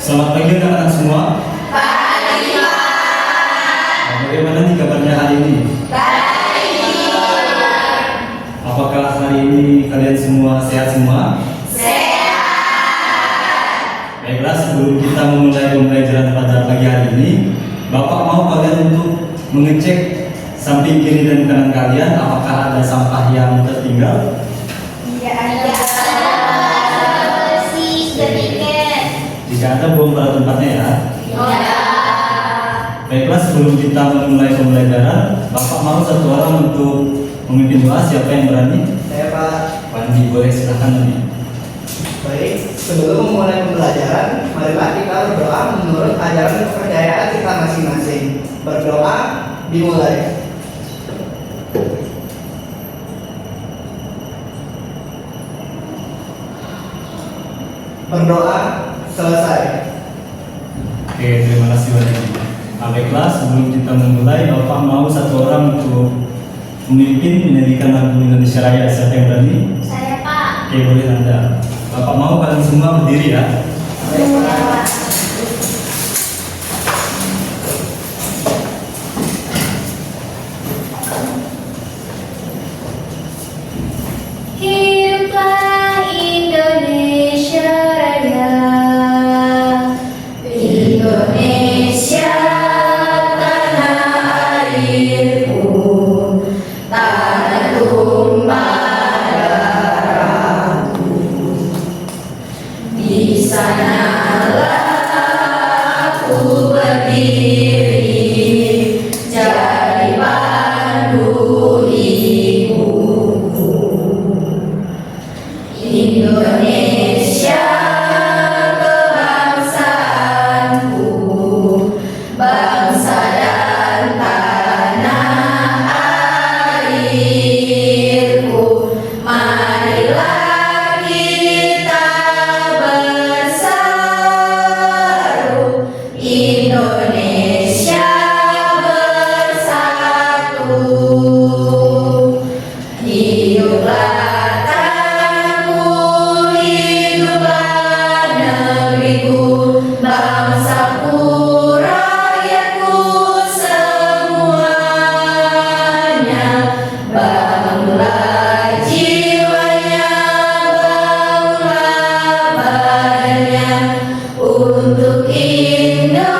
Selamat pagi anak-anak semua. Pagi, Pak. Bagaimana nih kabarnya hari ini? Baik. Apakah hari ini kalian semua sehat semua? Sehat. Baiklah, sebelum kita memulai pembelajaran pada pagi hari ini, Bapak mau kalian untuk mengecek samping kiri dan kanan kalian apakah ada sampah yang tertinggal? Tidak ada. Bersih sedikit. Jika ada, buang pada tempatnya ya. Ya. Baiklah, sebelum kita memulai pembelajaran, Bapak mau satu orang untuk memimpin doa. Siapa yang berani? Saya Pak. Wandi, boleh silahkan Wandi. Baik, sebelum memulai pembelajaran, marilah kita berdoa menurut ajaran kepercayaan kita masing-masing. Berdoa dimulai. Berdoa selesai. Oke, terima kasih Wandi. Baiklah, sebelum kita memulai, Bapak mau satu orang untuk memimpin menyanyikan lagu Indonesia Raya. Siapa yang berani? Saya, Pak. Oke, boleh Anda. Bapak mau kalian semua berdiri ya. Baik, Pak. Hiduplah Indonesia Raya. Indonesia tanah airku, tanah tumpah darahku. Di sanalah aku berdiri, jadi pandu ibuku. Indonesia kebangsaanku, bangsa dan tanah airku. Marilah kita bersatu, Indonesia bersatu. Hiduplah tanahku, hiduplah negeriku, bangsaku, rakyatku semuanya. Bangunlah jiwanya, bangunlah badannya untuk Indonesia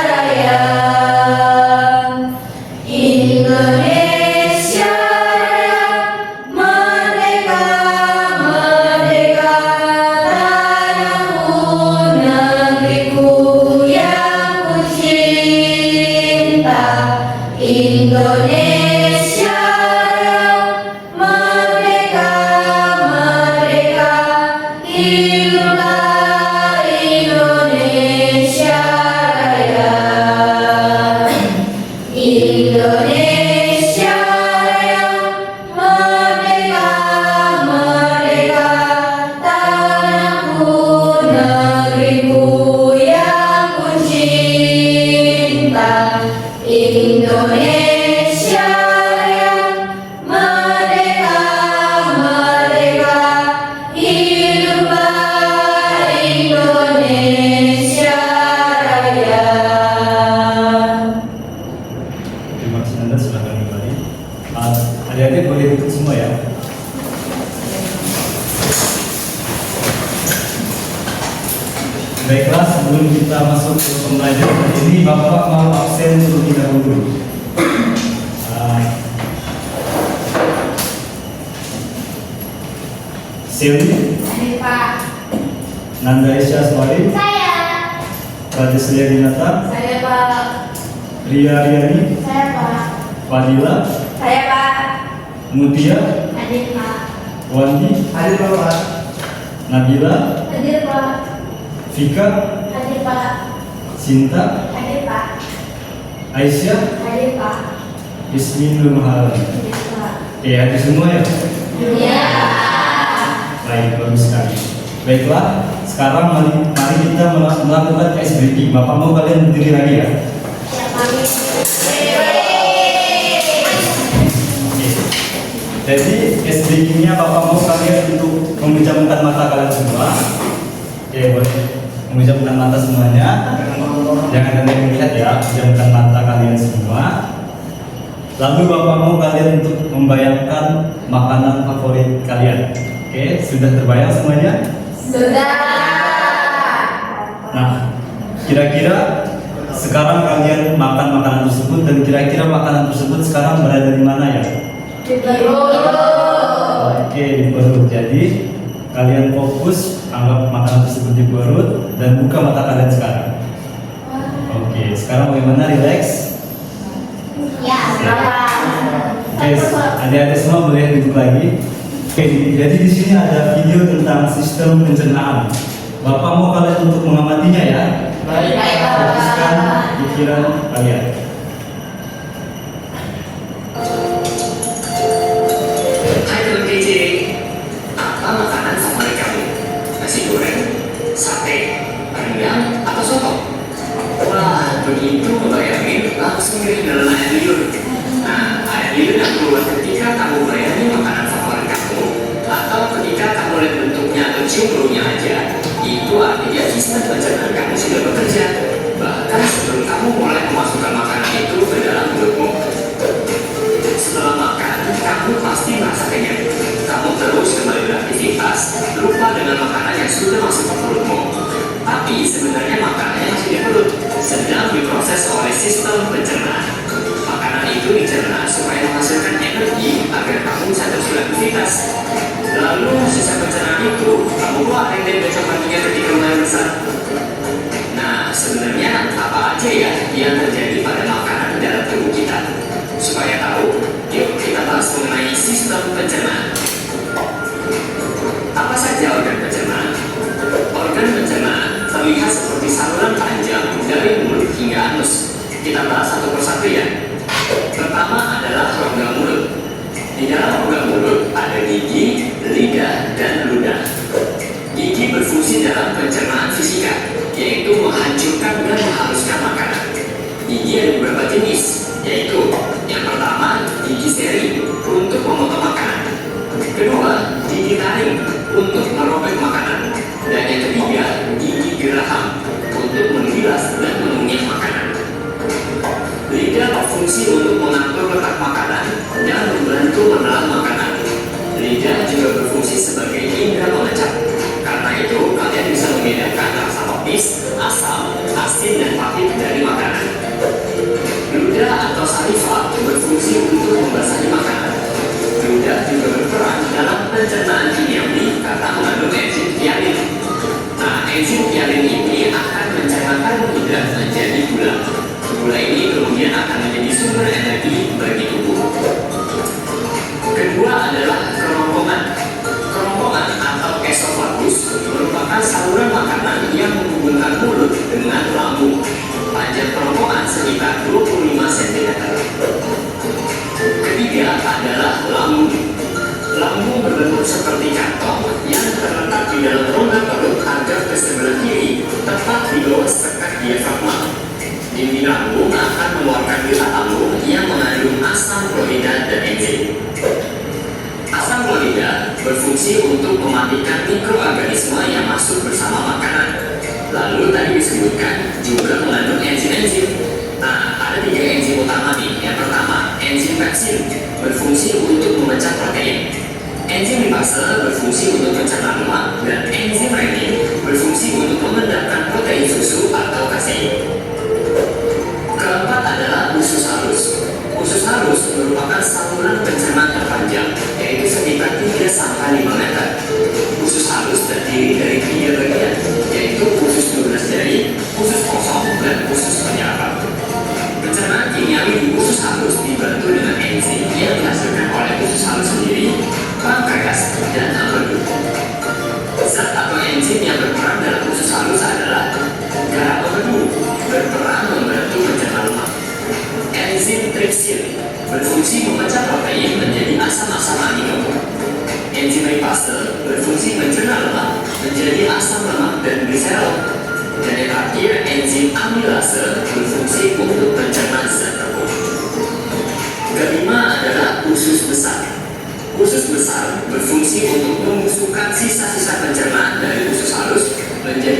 Raya. Indonesia Raya, merdeka, merdeka, tanahku, negeriku yang ku cinta. Indonesia Raya, merdeka, merdeka, hiduplah Indonesia Raya. Indonesia Raya, merdeka, merdeka, tanahku, negeriku yang ku cinta. Indonesia Raya, merdeka, merdeka, hiduplah Indonesia Raya. Terima kasih Anda, silakan kembali. Adik-adik boleh duduk semua ya. Baiklah, sebelum kita masuk ke pembelajaran ini, Bapak mau absen terlebih dahulu. Silvi, Hadir, Pak. Nanda Isya Swari, Saya. Radislia Dinata, Saya, Pak. Ria Riani, Saya, Pak. Fadila, Saya, Pak. Mutia, Hadir, Pak. Wandi, Hadir Bapak. Nabila, Hadir, Pak. Vika, Hadir, Pak. Sinta, Hadir, Pak. Aisyah, Hadir, Pak. Ismin Nur Mahalan. Hadir, Pak. Oke, hadir semua ya? Iya. Baik, bagus sekali. Baiklah, sekarang mari kita melakukan ice breaking. Bapak mau kalian berdiri lagi ya? Ya, Pak. Oke. Jadi ice breakingnya Bapak mau kalian untuk memejamkan mata kalian semua. Oke, boleh memejamkan mata semuanya. Jangan ada yang melihat ya, pejamkan mata kalian semua. Lalu Bapak mau kalian untuk membayangkan makanan favorit kalian. Oke, sudah terbayang semuanya? Sudah. Nah, kira-kira sekarang kalian makan makanan tersebut dan kira-kira makanan tersebut sekarang berada di mana ya? Di perut. Oke, di perut. Jadi kalian fokus anggap makanan tersebut di perut dan buka mata kalian sekarang. Oke, sekarang bagaimana? Relax. Ya, Bapak. Oke, adik-adik semua boleh duduk lagi. Oke, jadi di sini ada video tentang sistem pencernaan. Bapak mau kalian untuk mengamatinya ya. Baik. Fokuskan pikiran kalian. Hai teman KJ, apa makanan favorit kamu? Nasi goreng, sate, rendang, atau soto? Wah, begitu membayangin langsung deh dalam air liur. Nah, air liur yang keluar ketika kamu bayangin makanan favorit kamu, atau ketika kamu lihat bentuknya atau cium baunya aja, itu artinya sistem pencernaan kamu sudah bekerja. Bahkan sebelum kamu mulai memasukkan makanan itu ke dalam mulutmu. Setelah makan, kamu pasti merasa kenyang. Kamu terus kembali beraktivitas, lupa dengan makanan yang sudah masuk ke perutmu. Tapi sebenarnya makanannya masih di perut, sedang diproses oleh sistem pencernaan. Makanan itu dicerna supaya menghasilkan energi agar kamu bisa terus beraktivitas. Lalu sisa pencernaan itu kamu keluarin deh besok paginya ketika mulai besar. Nah, sebenarnya apa aja ya yang terjadi pada makanan di dalam tubuh kita? Supaya tahu, yuk kita bahas mengenai sistem pencernaan. Apa saja organ pencernaan? Organ pencernaan terlihat seperti saluran panjang dari mulut hingga anus. Kita bahas satu persatu ya. Pertama adalah rongga mulut. Di dalam rongga mulut ada gigi, lidah, dan ludah. Gigi berfungsi dalam pencernaan fisika, yaitu menghancurkan dan menghaluskan makanan. Gigi ada beberapa jenis, yaitu yang pertama, gigi seri untuk memotong makanan. Kedua, gigi taring untuk merobek makanan. Dan yang ketiga, gigi geraham untuk menggilas dan mengunyah makanan. Lidah berfungsi untuk mengatur letak makanan dan membantu menelan makanan. Lidah juga berfungsi sebagai indera pengecap. Karena itu, kalian bisa membedakan rasa pedas, asam, asin, dan pahit dari makanan. Ludah atau saliva berfungsi untuk membasahi makanan. Ludah juga berperan dalam pencernaan kimiawi karena mengandung enzim hialin. Nah, enzim hialin ini akan mencernakan ludah menjadi gula. Gula ini kemudian akan menjadi sumber energi bagi tubuh. Kedua adalah kerongkongan. Kerongkongan atau esofagus merupakan saluran makanan yang menghubungkan mulut dengan lambung. Panjang kerongkongan sekitar 25 cm. Ketiga adalah lambung. Lambung berbentuk seperti kantong yang terletak di dalam rongga perut agak ke sebelah kiri, tepat di bawah sekat diafragma. Dinding lambung akan mengeluarkan getah lambung yang mengandung asam klorida dan enzim. Asam klorida berfungsi untuk mematikan mikroorganisme yang masuk bersama makanan. Lalu tadi disebutkan juga mengandung enzim-enzim. Nah, ada 3 enzim utama nih. Yang pertama, enzim pepsin berfungsi untuk memecah protein. Enzim lipase berfungsi untuk mencerna lemak, dan enzim renin berfungsi untuk mengendapkan protein susu atau kasein. Keempat adalah usus halus. Usus halus merupakan saluran pencernaan terpanjang, yaitu sekitar 3-5 meter. Usus halus terdiri dari 3 bagian, yaitu usus 12 jari, usus kosong, dan usus penyerap. Pencernaan kimiawi di usus halus dibantu dengan enzim yang dihasilkan oleh usus halus sendiri, pankreas, dan empedu. Zat atau enzim yang berperan dalam usus halus adalah garam empedu, berperan membantu mencerna lemak. Enzim tripsin berfungsi memecah protein menjadi asam-asam amino. Enzim lipase berfungsi mencerna lemak menjadi asam lemak dan gliserol. Dan yang terakhir, enzim amilase berfungsi untuk mencerna zat tepung. Kelima adalah usus besar. Usus besar berfungsi untuk membusukkan sisa-sisa pencernaan dari usus halus menjadi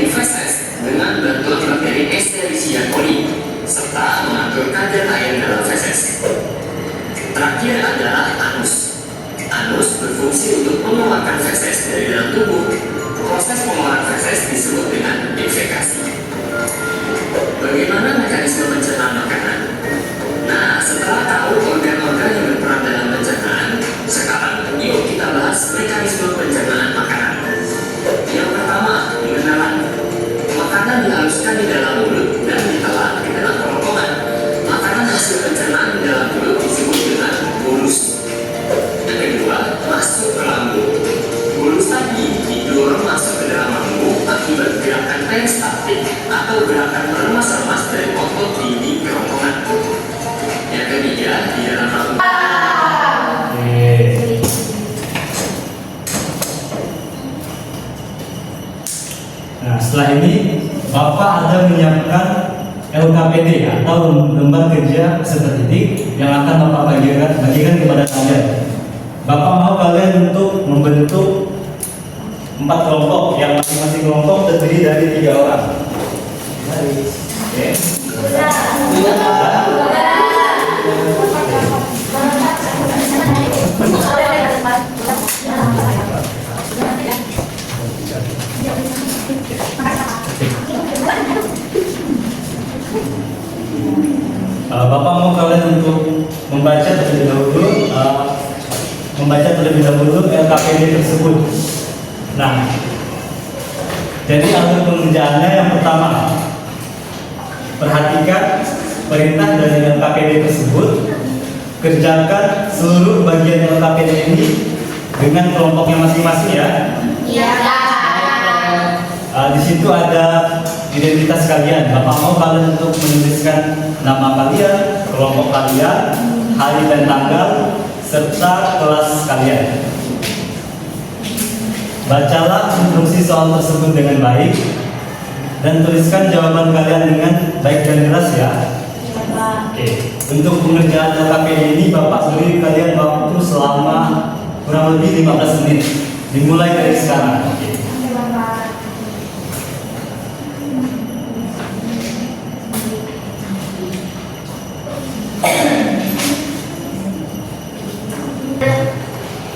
akibat gerakan peristaltik atau gerakan meremas-remas dari otot dinding kerongkongan. Yang ketiga, di dalam melakukan Oke. Nah, setelah ini Bapak ada menyiapkan LKPD atau lembar kerja peserta didik yang akan Bapak bagikan kepada kalian. Bapak mau kalian untuk membentuk 4 kelompok yang masing-masing kelompok terdiri dari 3 orang. Oke. Bapak mau kalian untuk membaca terlebih dahulu LKPD tersebut. Nah, jadi alur pengerjaannya yang pertama, perhatikan perintah dari LKPD tersebut, kerjakan seluruh bagian LKPD ini dengan kelompoknya masing-masing ya. Iya. Di situ ada identitas kalian. Bapak mau kalian untuk menuliskan nama kalian, kelompok kalian, hari dan tanggal, serta kelas kalian. Bacalah instruksi soal tersebut dengan baik dan tuliskan jawaban kalian dengan baik dan jelas ya. Oke. Untuk pengerjaan LKPD ini Bapak beri kalian waktu selama kurang lebih 15 menit. Dimulai dari sekarang. Oke.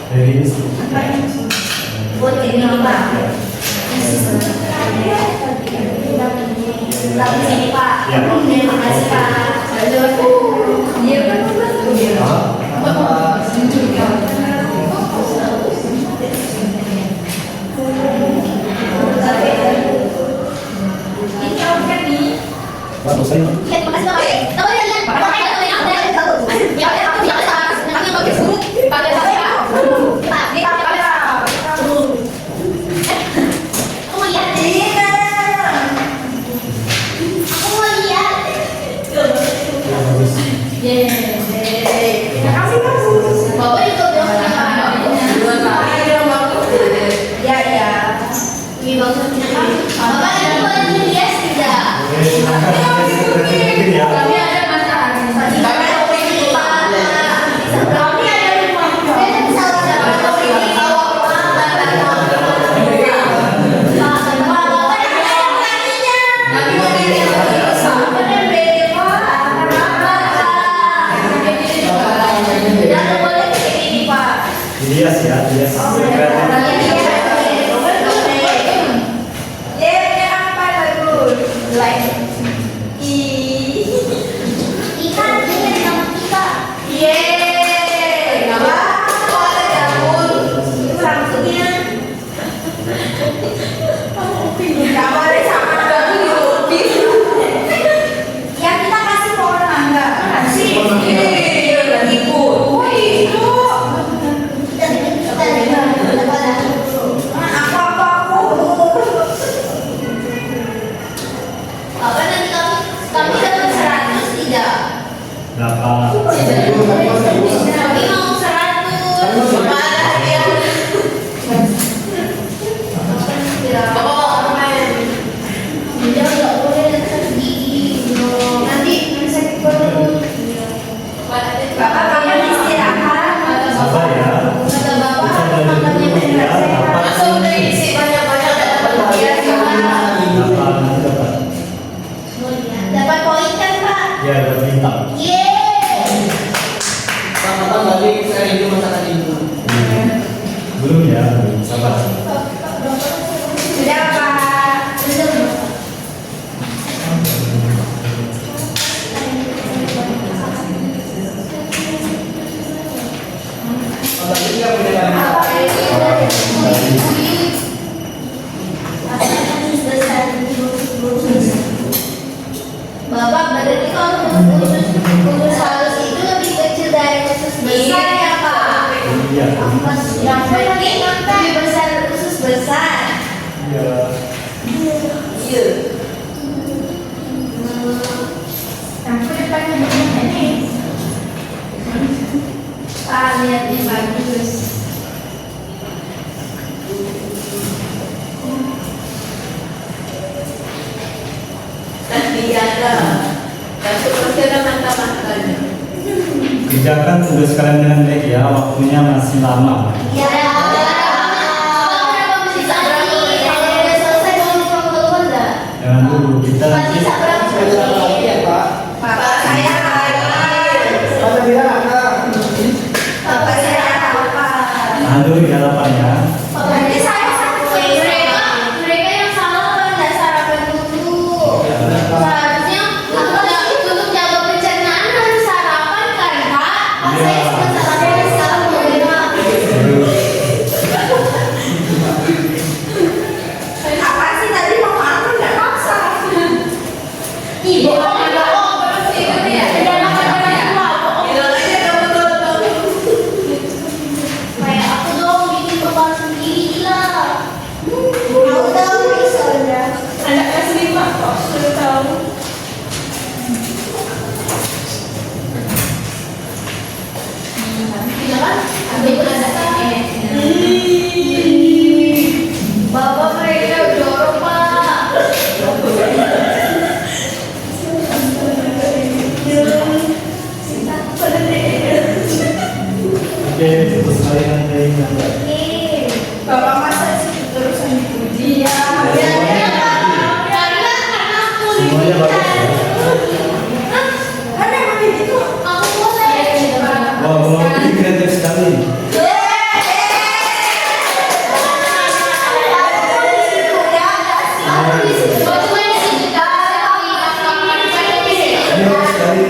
Dari Buat ini Pak. Tapi sini Pak. Ya. Terima kasih Pak. Iya kan? Ini kamu kan nih. Ya, terima kasih Pak. Tahu ya, lihat. Pak, ya, kami mau disuruh pakai saya. Pak, ini kamera. Aku mau lihat deh. Aku mau lihat. Terima kasih Pak. Bapak juga bilang ya ya. Ini bagus tidak. Bapak ini boleh dilihat tidak? ya. Kami ada masalah. Kami ada rumah. Kita bisa baca ini. Hias ya, hias. Ya kita kasih ke orang angga. Kasih. Apa nanti kami dapat 100 tidak? Berapa? Kami mau 100. Mana dia? Dia nggak boleh datang gigi. Nanti sakit perut. Bapak kalian istirahat. Sabar ya. Kata bapak Kita dari makannya dulu ya. banyak. Dapat Langsung diisi banyak-banyak dapat hadiah gimana? dapat. Dapat poin kan Pak? Ya, dapat bintang. Yeay. Selamat balik saya itu masakan ibu. Belum ya, belum. Sabar. Sudah Pak. Sudah. Kalau ini yang punya kami. Bapak berarti kalau usus halus itu lebih kecil dari usus besar ya Pak? Iya. Yang penting lebih besar usus besar. Iya. Iya. Aku depannya begini nih. Lihatnya bagus. Tapi ada masih mata-matanya. Kerjakan tugas kalian dengan baik ya, waktunya masih lama. Iya. Berapa masih lagi? Kalau udah selesai mau telepon enggak? Jangan dulu kita nanti Bisa berapa Sebentar lagi menit? ya Pak. Bapak saya hadir. Pada bilang Kak. Bapak saya apa? tahan dulu di hadapannya. Berarti saya mereka yang salah kalau nggak sarapan dulu. Seharusnya untuk jaga pencernaan harus sarapan kan Kak? Saya cuma sarapan sekarang Apa sih tadi mau makan nggak maksa? Ibu ada Bilang aja kamu tonton. kayak aku dong bikin bekal sendiri lah. Mau dong misalnya. Anak kelas 5 kok sudah tahu. Iya kan? Ambil berdasarkan. Bapak mereka jorok Pak. Oke, terus kalian dari mana? Bapak masa sih terusan dipuji ya? Karena aku Semuanya bagus ya. Kan emang gitu. aku boleh. Wah, kalau ini kreatif sekali. Ini bagus sekali.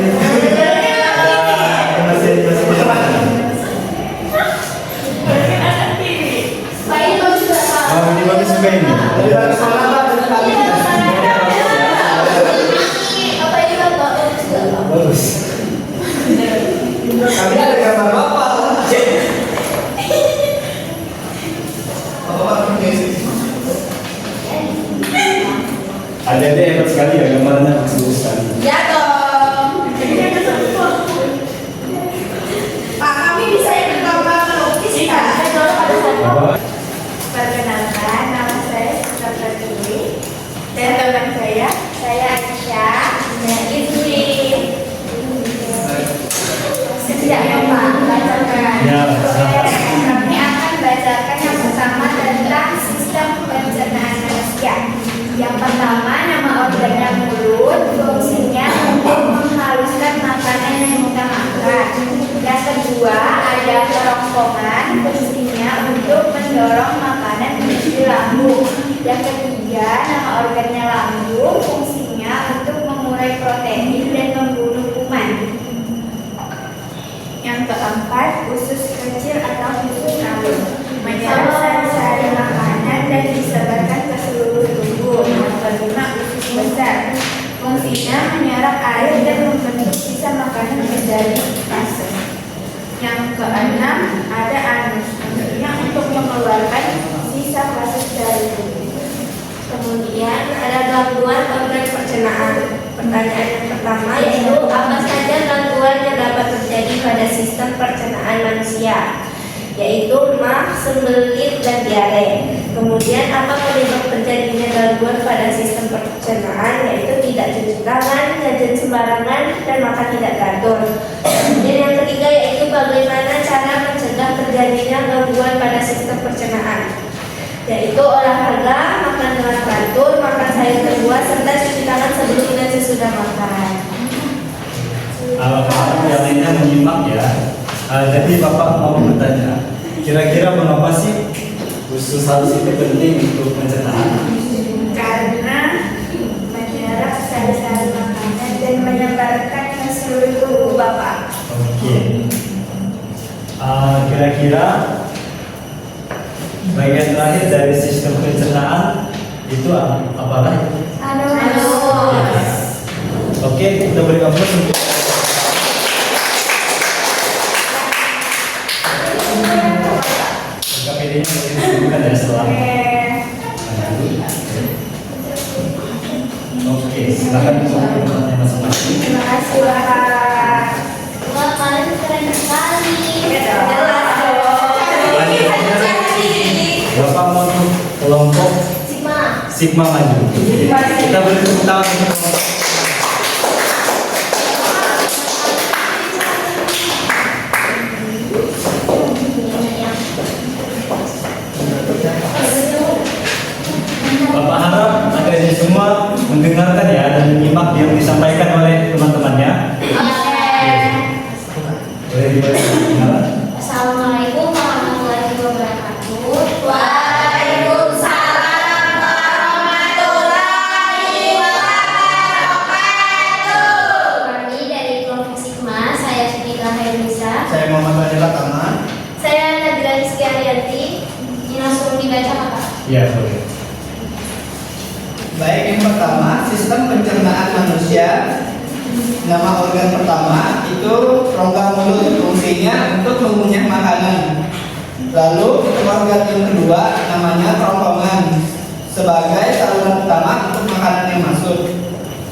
Oh, ini bagus juga ini. Dari bagus mana Pak? Dari tadi. Bagus. Kami ada gambar Bapak. Bapak permisi. Ada deh hebat sekali ya, gambarnya bagus sekali. Ya dong. Pak, kami bisa ikut lomba melukis kan? Apa? Perkenalkan, nama saya Sita Pratwi. Dan teman saya Aisyah. Nah, ini sejak Bapak bacakan. Ya, Kami akan bacakan yang pertama tentang sistem pencernaan manusia. Yang pertama, nama organnya mulut, fungsinya untuk menghaluskan makanan yang kita makan. Yang kedua, ada kerongkongan, fungsinya untuk mendorong makanan menuju lambung. Yang ketiga, nama organnya lambung, fungsinya untuk mengurai protein dan membunuh kuman. Yang keempat, usus kecil atau usus rambut, menyerap sari-sari makanan dan disebarkan ke seluruh tubuh. Yang kelima, usus besar, fungsinya menyerap air dan membentuk sisa makanan menjadi fase. Yang keenam, ada anus, fungsinya untuk mengeluarkan sisa fase dari tubuh. Kemudian ada gangguan organ pencernaan. Pertanyaan yang pertama yaitu apa saja gangguan yang dapat terjadi pada sistem pencernaan manusia, yaitu mah, sembelit, dan diare. Kemudian apa penyebab terjadinya gangguan pada sistem pencernaan, yaitu tidak cuci tangan, jajan sembarangan, dan makan tidak teratur. Kemudian yang ketiga yaitu bagaimana cara mencegah terjadinya gangguan pada sistem pencernaan, yaitu olahraga, makan dengan teratur, makan sayur berbuah, serta cuci tangan sebelum dan sesudah makan. Bapak yang lainnya menyimak ya. Jadi Bapak mau bertanya, kira-kira mengapa sih usus halus itu penting untuk pencernaan? Karena menyerap sari-sari makanan dan menyebarkan ke seluruh tubuh Bapak. Oke. Kira-kira bagian terakhir dari sistem pencernaan itu apakah? Anus. Oke, kita beri aplaus untuk KPD-nya mungkin disebutkan ya setelah. Oke, silakan dijawab pertanyaannya masing-masing. Terima kasih Bapak. Wah, kalian keren sekali. Jelas dong. Bapak mau untuk kelompok Sigma. Sigma maju. Kita beri tepuk tangan untuk kelompok. Bapak harap adik-adik semua mendengarkan ya dan menyimak yang disampaikan oleh teman-temannya. Boleh dibaca. Assalamualaikum warahmatullahi wabarakatuh. Waalaikumsalam warahmatullahi wabarakatuh. Kami dari kelompok Sigma, saya Siti Hairunisa. Saya Muhammad Fadila Taman. Saya Nabila Rizky Arianti. Ini langsung dibaca Pak. Iya, boleh. Baik, yang pertama, sistem pencernaan manusia. Nama organ pertama itu rongga mulut, fungsinya untuk mengunyah makanan. Lalu organ yang kedua namanya kerongkongan sebagai saluran utama untuk makanan yang masuk.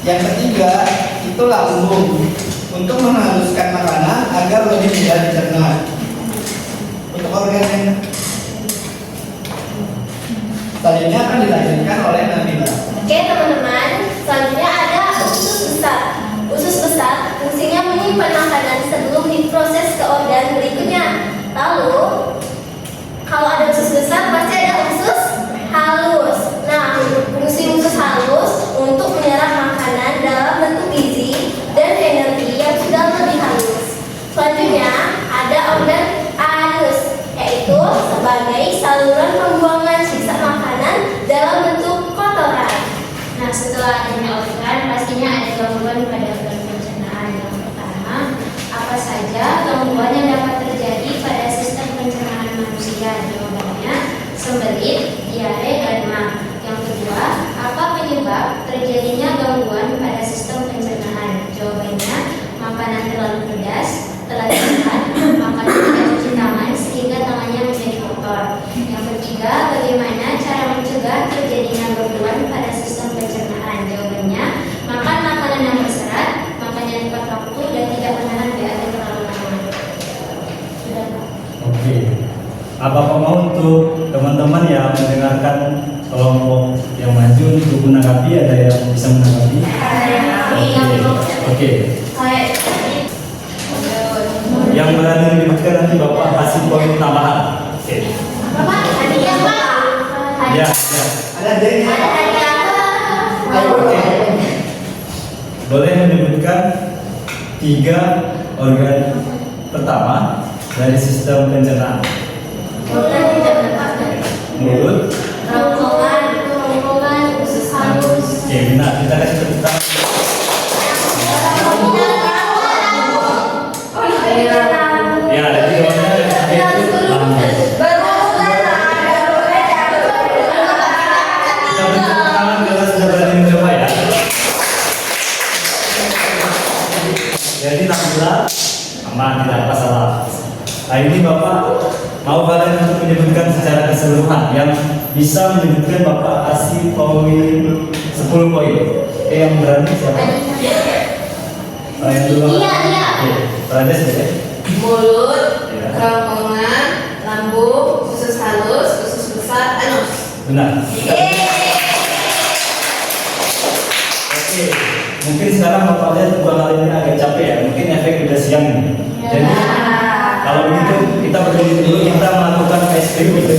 Yang ketiga itu lambung untuk menghaluskan makanan agar lebih mudah dicerna. Untuk organ yang selanjutnya akan dilanjutkan oleh Nabila. Oke teman-teman, selanjutnya ada usus besar. Usus besar fungsinya menyimpan makanan sebelum diproses ke organ berikutnya. Lalu, kalau ada usus besar pasti ada usus halus. Nah, fungsi usus halus untuk menyerap makanan dalam bentuk gizi dan energi yang sudah lebih halus. Selanjutnya ada organ anus, yaitu sebagai saluran pembuangan sisa makanan dalam bentuk kotoran. Nah, setelah adanya organ, pastinya ada gangguan pada organ pencernaan. Yang pertama, apa saja gangguan yang dapat terjadi pada sistem pencernaan manusia? Jawabannya, sembelit, diare, dan mah. Yang kedua, apa penyebab terjadinya gangguan pada sistem pencernaan? Jawabannya, makanan terlalu pedas, telat makan, makanan tidak cuci tangan sehingga tangannya menjadi kotor. Yang ketiga, bagaimana cara mencegah terjadinya gangguan pada sistem pencernaan? Jawabannya, makan makanan yang berserat, makan yang tepat waktu, dan tidak menahan BAT terlalu lama. Sudah, Pak. Oke. Apa mau untuk teman-teman yang mendengarkan kelompok yang maju untuk menanggapi, ada yang bisa menanggapi? Oke. Yang berani menyebutkan nanti Bapak kasih poin tambahan. Oke. Bapak, hadiah Pak. Ya, ya. Ada dirinya. Ada hadiah apa? Oke. Boleh menyebutkan 3 organ pertama dari sistem pencernaan. Bukan tidak berpakaian. Mulut. Kerongkongan, usus halus. Oke, benar. Kita kasih tepuk tangan. Ya, jadi jawabannya itu lambung. Kita beri tepuk tangan karena sudah berani mencoba ya. Jadi Nabila aman, tidak masalah. Nah ini Bapak mau kalian untuk menyebutkan secara keseluruhan yang bisa menyebutkan Bapak kasih poin 10 poin. Yang berani siapa? Yang dulu. Iya. Oke, Prades ya. Mulut, Ya. kerongkongan, lambung, usus halus, usus besar, anus. Benar. Oke, mungkin sekarang Bapak lihat 2 kali ini agak capek ya. Mungkin efek udah siang nih. Jadi kalau begitu kita berdiri dulu, kita melakukan ice cream gitu.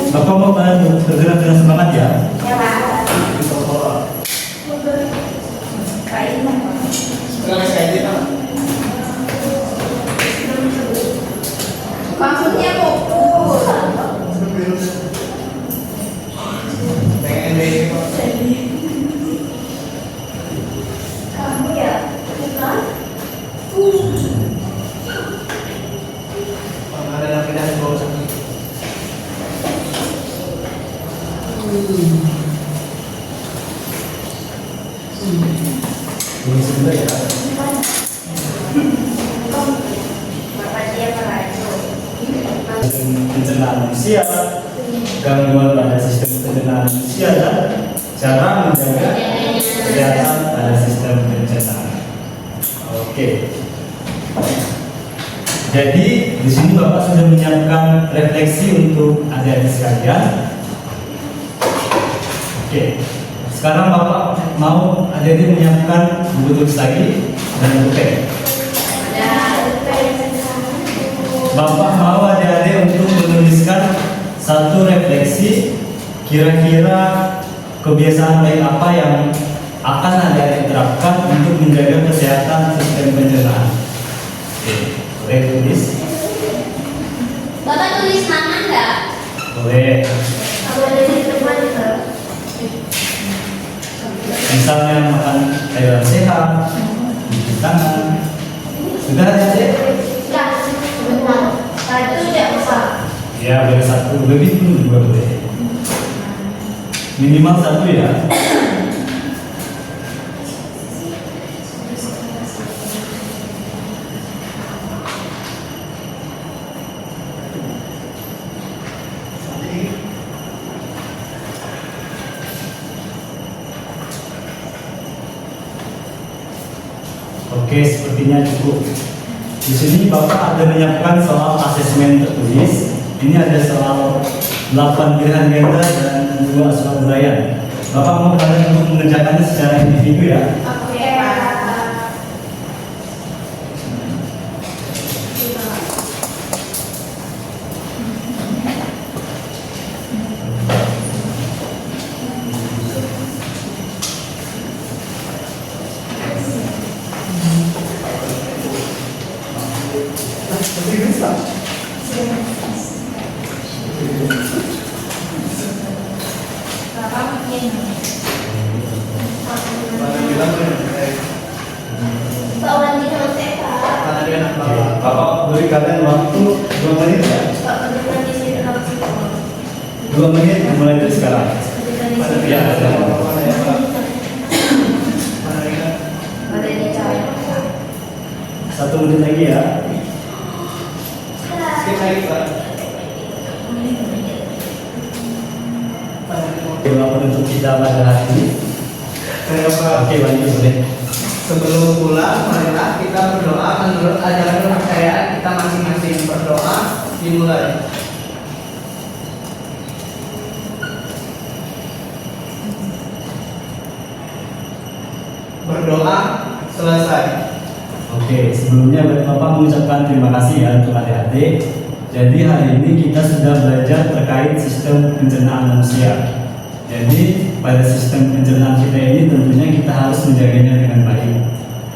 Bapak mau bergerak dengan semangat ya. Ya Pak. Maksudnya fokus. Kamu ya? Bukan? Ada yang pindah ke bawah sana. sistem pencernaan manusia, gangguan pada sistem pencernaan manusia, dan cara menjaga kesehatan pada sistem pencernaan. Oke. Jadi di sini Bapak sudah menyiapkan refleksi untuk adik-adik sekalian. Oke. Sekarang Bapak mau adik-adik menyiapkan buku tulis lagi dan buku pen. Bapak mau adik-adik untuk menuliskan satu refleksi kira-kira kebiasaan baik apa yang akan adik-adik terapkan untuk menjaga kesehatan sistem pencernaan. Oke, boleh tulis? Bapak tulis nama enggak? Boleh. Boleh ditemukan ke? Misalnya makan sayuran sehat, cuci tangan. Sudah adik-adik? Enggak, sebentar. Itu tidak apa. Ya, boleh satu, lebih pun juga boleh. Minimal satu ya. Oke, sepertinya cukup. Di sini Bapak ada menyiapkan soal asesmen tertulis. Ini ada soal 8 pilihan ganda dan 2 soal uraian. Bapak mau kalian untuk mengerjakannya secara individu ya. Oke, Pak. Pak Wandi selesai, Pak. Bapak beri kalian waktu 2 menit ya. Pak kebetulan di sini harus 2 menit mulai dari sekarang. Ya, ada. Ada di cara. 1 menit lagi ya. Skip lagi Pak. Doa penutup kita pada hari ini. Oke, lanjut boleh. Sebelum pulang, marilah kita berdoa menurut ajaran kepercayaan kita masing-masing. Berdoa dimulai. Berdoa selesai. Oke, sebelumnya Bapak mengucapkan terima kasih ya untuk adik-adik. Jadi hari ini kita sudah belajar terkait sistem pencernaan manusia. Jadi pada sistem pencernaan kita ini tentunya kita harus menjaganya dengan baik.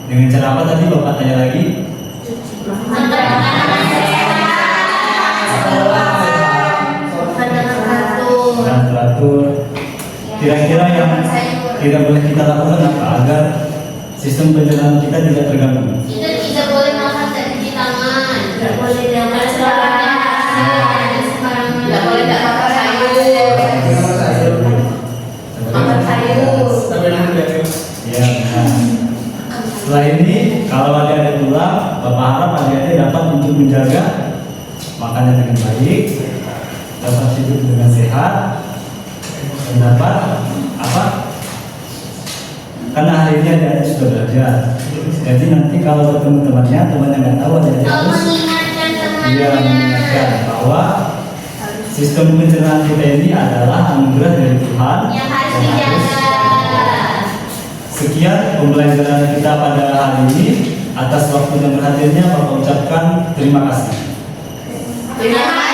Dengan cara apa tadi Bapak tanya lagi? Dan teratur. Kira-kira yang tidak boleh kita lakukan apa agar sistem pencernaan kita tidak terganggu? Kita tidak boleh makan dan cuci tangan. Tidak boleh makan sembarangan. Tidak boleh makan sayur. Makan sayur. Ya, benar. Setelah ini, kalau adik-adik pulang, Bapak harap adik-adik dapat untuk menjaga makanan dengan baik, dapat hidup dengan sehat, dan dapat apa? Karena hari ini adik-adik sudah belajar. Jadi nanti kalau ketemu temannya nggak tahu adik-adik Kalau harus mengingatkan dia temannya. mengingatkan bahwa sistem pencernaan kita ini adalah anugerah dari Tuhan Yang harus dan harus dijaga. Sekian pembelajaran kita pada hari ini. Atas waktu dan perhatiannya Bapak ucapkan terima kasih. Terima kasih.